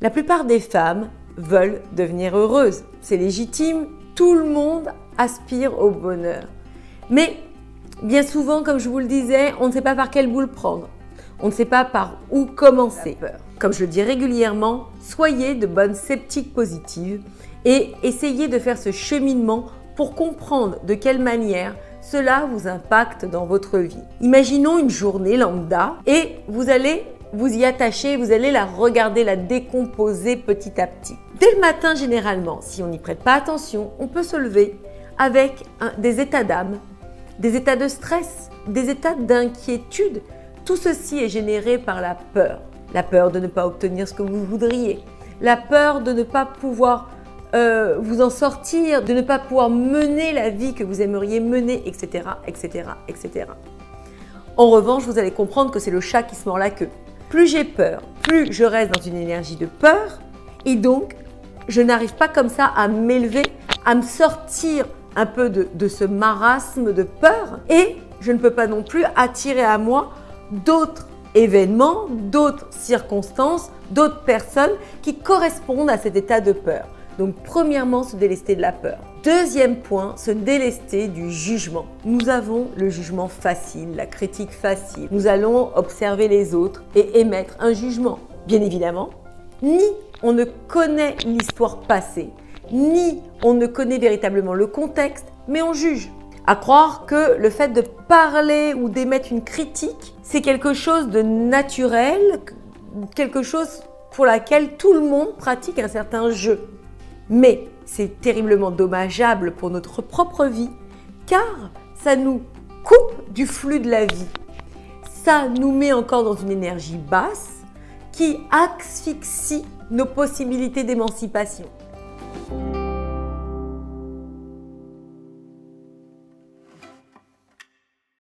La plupart des femmes veulent devenir heureuses. C'est légitime, tout le monde aspire au bonheur. Mais bien souvent, comme je vous le disais, on ne sait pas par quelle boule prendre. On ne sait pas par où commencer. Comme je le dis régulièrement, soyez de bonnes sceptiques positives et essayez de faire ce cheminement pour comprendre de quelle manière cela vous impacte dans votre vie. Imaginons une journée lambda et vous allez vous y attacher, vous allez la regarder, la décomposer petit à petit. Dès le matin, généralement, si on n'y prête pas attention, on peut se lever avec des états d'âme, des états de stress, des états d'inquiétude. Tout ceci est généré par la peur. La peur de ne pas obtenir ce que vous voudriez, la peur de ne pas pouvoir vous en sortir, de ne pas pouvoir mener la vie que vous aimeriez mener, etc., etc., etc. En revanche, vous allez comprendre que c'est le chat qui se mord la queue. Plus j'ai peur, plus je reste dans une énergie de peur et donc je n'arrive pas comme ça à m'élever, à me sortir un peu de ce marasme de peur et je ne peux pas non plus attirer à moi d'autres événements, d'autres circonstances, d'autres personnes qui correspondent à cet état de peur. Donc premièrement, se délester de la peur. Deuxième point, se délester du jugement. Nous avons le jugement facile, la critique facile. Nous allons observer les autres et émettre un jugement. Bien évidemment, ni on ne connaît l'histoire passée, ni on ne connaît véritablement le contexte, mais on juge. À croire que le fait de parler ou d'émettre une critique, c'est quelque chose de naturel, quelque chose pour laquelle tout le monde pratique un certain jeu. Mais c'est terriblement dommageable pour notre propre vie car ça nous coupe du flux de la vie. Ça nous met encore dans une énergie basse qui asphyxie nos possibilités d'émancipation.